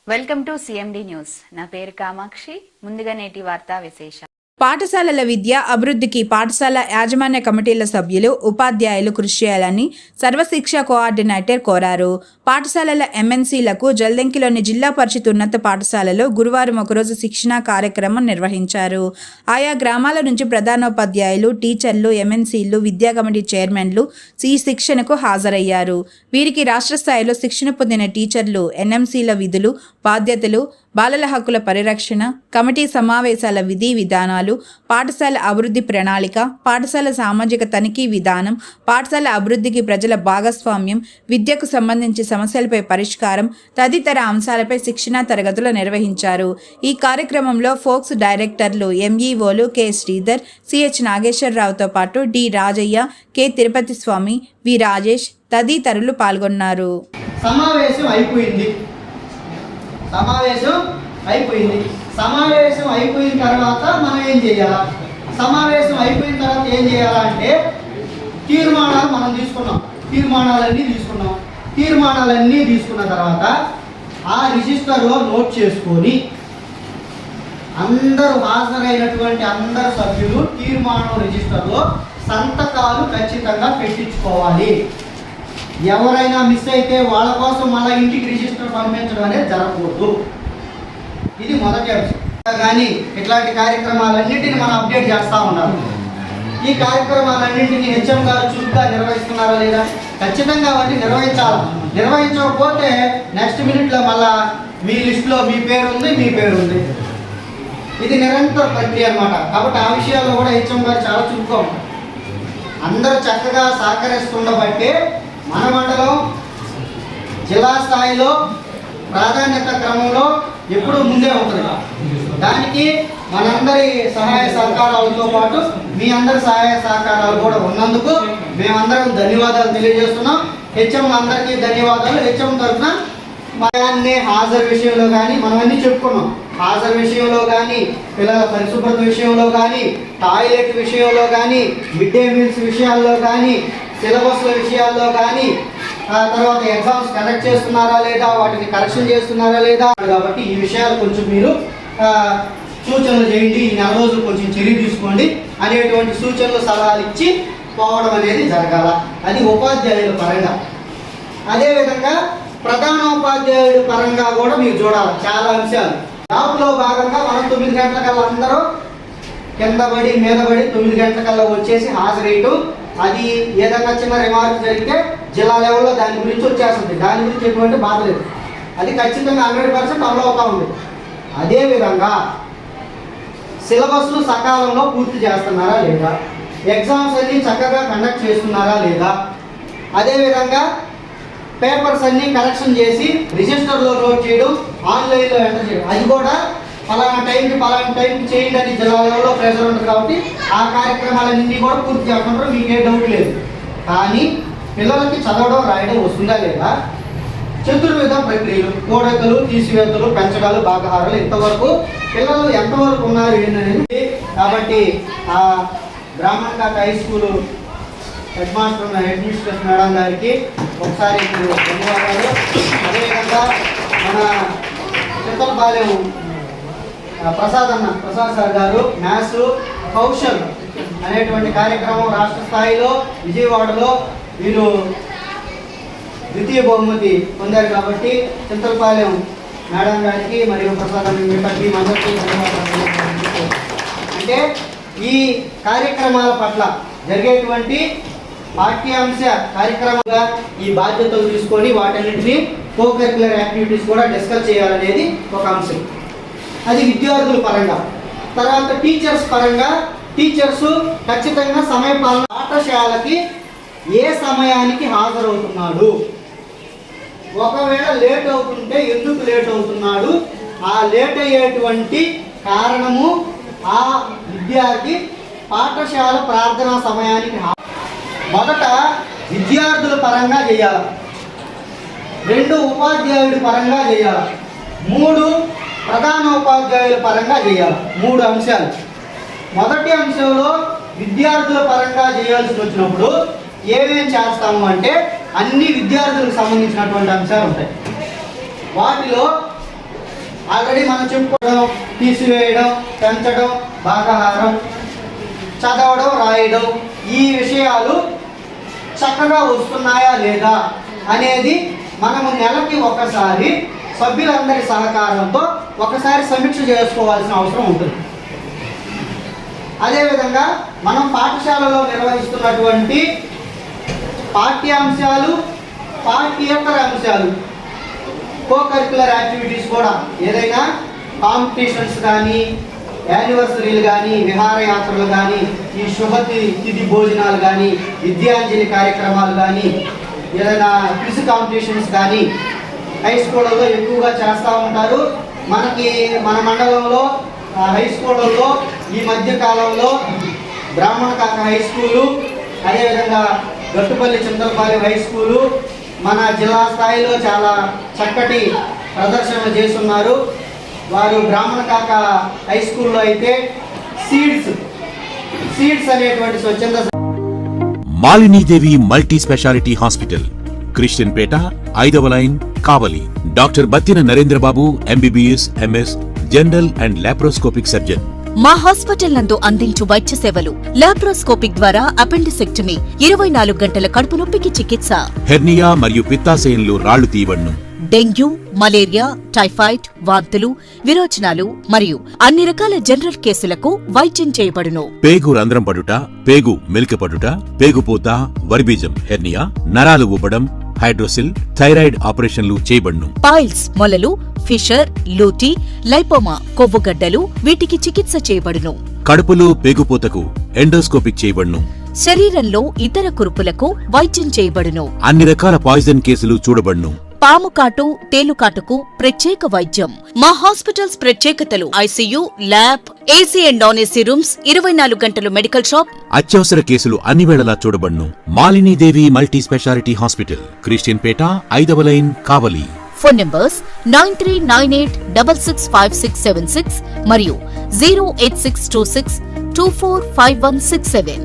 Welcome to CMD news. నా పేరు కామాక్షి. ముందుగా నేటి వార్తా విశేషాలు. పాఠశాలల విద్య అభివృద్ధికి పాఠశాల యాజమాన్య కమిటీల సభ్యులు ఉపాధ్యాయులు కృషి చేయాలని సర్వశిక్ష కోఆర్డినేటర్ కోరారు. పాఠశాలల ఎంఎన్సీలకు జల్దంకిలోని జిల్లా పరిషత్ ఉన్నత పాఠశాలలో గురువారం ఒకరోజు శిక్షణా కార్యక్రమం నిర్వహించారు. ఆయా గ్రామాల నుంచి ప్రధానోపాధ్యాయులు, టీచర్లు, ఎంఎన్సీలు, విద్యా కమిటీ చైర్మన్లు ఈ శిక్షణకు హాజరయ్యారు. వీరికి రాష్ట్ర స్థాయిలో శిక్షణ పొందిన టీచర్లు ఎన్ఎంసీల విధులు, బాధ్యతలు, బాలల హక్కుల పరిరక్షణ, కమిటీ సమావేశాల విధి విధానాలు, పాఠశాల అభివృద్ధి ప్రణాళిక, పాఠశాల సామాజిక తనిఖీ విధానం, పాఠశాల అభివృద్ధికి ప్రజల భాగస్వామ్యం, విద్యకు సంబంధించి సమస్యలపై పరిష్కారం తదితర అంశాలపై శిక్షణా తరగతులు నిర్వహించారు. ఈ కార్యక్రమంలో ఫోక్స్ డైరెక్టర్లు ఎంఈఓలు కె శ్రీధర్, సిహెచ్ నాగేశ్వరరావుతో పాటు డి రాజయ్య, కె తిరుపతి స్వామి, వి రాజేష్ తదితరులు పాల్గొన్నారు. సమావేశం అయిపోయింది. సమావేశం అయిపోయిన తర్వాత మనం ఏం చేయాలా? సమావేశం అయిపోయిన తర్వాత ఏం చేయాలా అంటే తీర్మానాలు మనం తీసుకున్నాం. తీర్మానాలన్నీ తీసుకున్న తర్వాత ఆ రిజిస్టర్లో నోట్ చేసుకొని అందరూ హాజరైనటువంటి అందరు సభ్యులు తీర్మానం రిజిస్టర్లో సంతకాలు ఖచ్చితంగా పెట్టించుకోవాలి. ఎవరైనా మిస్ అయితే వాళ్ళ కోసం మళ్ళీ ఇంటికి రిజిస్టర్ పంపించడం అనేది జరగకూడదు. ఇది మొదటి అంశం. కానీ ఇట్లాంటి కార్యక్రమాలన్నింటినీ మనం అప్డేట్ చేస్తూ ఉండాలి. ఈ కార్యక్రమాలన్నింటినీ హెచ్ఎం గారు చురుగ్గా నిర్వహిస్తున్నారా లేదా? ఖచ్చితంగా అవన్నీ నిర్వహించాలి. నిర్వహించకపోతే నెక్స్ట్ మినిట్లో మళ్ళా మీ లిస్టులో మీ పేరు ఉంది. ఇది నిరంతర ప్రక్రియ అన్నమాట. కాబట్టి ఆ విషయాల్లో కూడా హెచ్ఎం గారు చాలా చురుగ్గా ఉంటారు. అందరూ చక్కగా సహకరిస్తుండబట్టే మన మండలం జిల్లా స్థాయిలో ప్రాధాన్యత క్రమంలో ఎప్పుడూ ముందే ఉంటుంది. దానికి మనందరి సహాయ సహకారాలతో పాటు మీ అందరి సహాయ సహకారాలు కూడా ఉన్నందుకు మేమందరం ధన్యవాదాలు తెలియజేస్తున్నాం. హెచ్ఎం అందరికీ ధన్యవాదాలు. హెచ్ఎం తరఫున మనల్ని హాజరు విషయంలో కానీ మనం అన్నీ చెప్పుకున్నాం. హాజరు విషయంలో కానీ, పిల్లల పరిశుభ్రత విషయంలో కానీ, టాయిలెట్ విషయంలో కానీ, మిడ్ డే మీల్స్ విషయాల్లో కానీ, సిలబస్ల విషయాల్లో కానీ, తర్వాత ఎగ్జామ్స్ కండక్ట్ చేస్తున్నారా లేదా, వాటిని కరెక్షన్ చేస్తున్నారా లేదా, కాబట్టి ఈ విషయాలు కొంచెం మీరు సూచనలు చేయండి. ఈ నెల రోజులు కొంచెం చర్య తీసుకోండి అనేటువంటి సూచనలు సలహాలు ఇచ్చి పోవడం అనేది జరగాల. అది ఉపాధ్యాయుల పరంగా. అదేవిధంగా ప్రధానోపాధ్యాయుల పరంగా కూడా మీరు చూడాలి చాలా అంశాలు. జాబ్లో భాగంగా మనం 9 గంటలకల్లా అందరూ కింద పడి మీద పడి 9 గంటలకల్లా వచ్చేసి హాజరేయటం. అది ఏదన్నా చిన్న రిమార్క్ జరిగితే జిల్లా లెవెల్లో దాని గురించి వచ్చేస్తుంది. దాని గురించి ఎటువంటి బాధ లేదు. అది ఖచ్చితంగా 100% అమలు అవుతూ ఉంది. అదేవిధంగా సిలబస్లు సకాలంలో పూర్తి చేస్తున్నారా లేదా, ఎగ్జామ్స్ అన్నీ చక్కగా కండక్ట్ చేస్తున్నారా లేదా, అదేవిధంగా పేపర్స్ అన్నీ కరెక్షన్ చేసి రిజిస్టర్లో నోట్ చేయడం, ఆన్లైన్లో ఎంటర్ చేయడం, అది కూడా పలానా టైంకి చేయండి అని జిల్లా లెవెల్లో ప్రెషర్ ఉంటుంది. కాబట్టి ఆ కార్యక్రమాలన్నీ కూడా పూర్తి చేస్తుంటారు. మీకే డౌట్ లేదు. కానీ పిల్లలకి చదవడం రాయడం వస్తుందా లేదా, చతుర్విధ ప్రక్రియలు, కూడకలు, తీసివేతలు, పెంచడాలు, భాగహారాలు ఇంతవరకు పిల్లలు ఎంతవరకు ఉన్నారు ఏంటనేది. కాబట్టి ఆ Brahmanghat high school head mistress madam గారికి ఒకసారి ధన్యవాదాలు. అదేవిధంగా మన చింతలపాలెం ప్రసాద్ సార్ గారు మ్యాథ్స్ కౌశల్ అనేటువంటి కార్యక్రమం రాష్ట్ర స్థాయిలో విజయవాడలో వీరు ద్వితీయ బహుమతి పొందారు. కాబట్టి చింతలపాలెం మేడం గారికి మరియు ప్రసాద్ టీం అందరికీ ధన్యవాదాలు. అంటే ఈ కార్యక్రమాల పట్ల జరిగేటువంటి పాఠ్యాంశ కార్యక్రమంగా ఈ బాధ్యతలు తీసుకొని వాటన్నింటినీ కో కరిక్యులర్ యాక్టివిటీస్ కూడా డిస్కస్ చేయాలనేది ఒక అంశం. అది విద్యార్థుల పరంగా. తర్వాత టీచర్స్ పరంగా టీచర్స్ ఖచ్చితంగా సమయపాలన, పాఠశాలకి ఏ సమయానికి హాజరవుతున్నాడు, ఒకవేళ లేట్ అవుతుంటే ఎందుకు లేట్ అవుతున్నాడు, ఆ లేట్ అయ్యేటువంటి కారణము ఆ విద్యార్థి పాఠశాల ప్రార్థనా సమయానికి మొదట విద్యార్థుల పరంగా చేయాలి, 2 ఉపాధ్యాయుడి పరంగా చేయాలి, 3 ప్రధానోపాధ్యాయుల పరంగా చేయాలి. 3 అంశాలు. మొదటి అంశంలో విద్యార్థుల పరంగా చేయాల్సి వచ్చినప్పుడు ఏమేం చేస్తాము అంటే అన్ని విద్యార్థులకు సంబంధించినటువంటి అంశాలు ఉంటాయి. వాటిలో ఆల్రెడీ మనం చెప్పుకోవడం, తీసివేయడం, పెంచడం, భాగాహారం, చదవడం, రాయడం, ఈ విషయాలు చక్కగా వస్తున్నాయా లేదా అనేది మనము నెలకి ఒకసారి సభ్యులందరి సహకారంతో ఒకసారి సమీక్ష చేసుకోవాల్సిన అవసరం ఉంటుంది. అదేవిధంగా మనం పాఠశాలలో నిర్వహిస్తున్నటువంటి పాఠ్యాంశాలు, పాఠ్యేతర అంశాలు, కో-కరిక్యులర్ యాక్టివిటీస్ కూడా, ఏదైనా కాంపిటీషన్స్ కానీ, యానివర్సరీలు కానీ, విహారయాత్రలు కానీ, ఈ తిథి భోజనాలు కానీ, విద్యాంజలి కార్యక్రమాలు కానీ, ఏదైనా క్విజ్ కాంపిటీషన్స్ కానీ హై స్కూళ్ళలో ఎక్కువగా చేస్తూ ఉంటారు. మన మండలంలో హై స్కూళ్ళల్లో ఈ మధ్య కాలంలో బ్రాహ్మణ కాక హై స్కూలు, అదేవిధంగా గట్టుపల్లి చింతలపాలెం హై స్కూలు మన జిల్లా స్థాయిలో చాలా చక్కటి ప్రదర్శనలు చేస్తున్నారు. వారు బ్రాహ్మణ కాక హై స్కూల్లో అయితే సీడ్స్ అనేటువంటి స్వచ్ఛంద Malinidevi multi speciality hospital, Christian Peta, 5వ line, Kavali. Doctor Battina Narendrababu, MBBS, MS, general and laparoscopic surgeon. మా హాస్పిటల్ నందు అందించు వైద్య సేవలు: లాప్రోస్కోపిక్ ద్వారా అపెండిసెక్టమీ, 24 గంటల కడుపు నొప్పికి చికిత్స, హెర్నియా మరియు పిత్తాశయంలో రాళ్లు తీయబడును, డెంగ్యూ, మలేరియా, టైఫాయిడ్, వాంతులు, విరోచనాలు మరియు అన్ని రకాల జనరల్ కేసులకు వైద్యం చేయబడును. పేగు రంధ్రం పడుట, పేగు మెలికపడుట, పేగుపూత, వర్బీజం, హెర్నియా, నరాలు ఊపడం, హైడ్రోసిల్, థైరాయిడ్ ఆపరేషన్లు చేయబడును. పైల్స్, మొలలు, ఫిషర్, లూటీ, లైపోమా, కొవ్వుగడ్డలు, వీటికి చికిత్స చేయబడును. కడుపులో పేగుపూతకు ఎండోస్కోపిక్ చేయబడును. శరీరంలో ఇతర కురుపులకు వైద్యం చేయబడును. అన్ని రకాల పాయిజన్ కేసులు చూడబడును. పాము కాటు, తేలుకాటుకు ప్రత్యేక వైద్యం. మా హాస్పిటల్స్ ప్రత్యేకతలు: ICU, lab, AC and non AC rooms, 24 గంటలు మెడికల్ షాప్. అత్యవసర కేసులు అన్ని వేళలా చూడబడును. Malinidevi multi speciality hospital, Christian Peta, 5వ లైన్, కావలి. ఫోన్ నంబర్స్ 9398665676 మరియు 08626245167.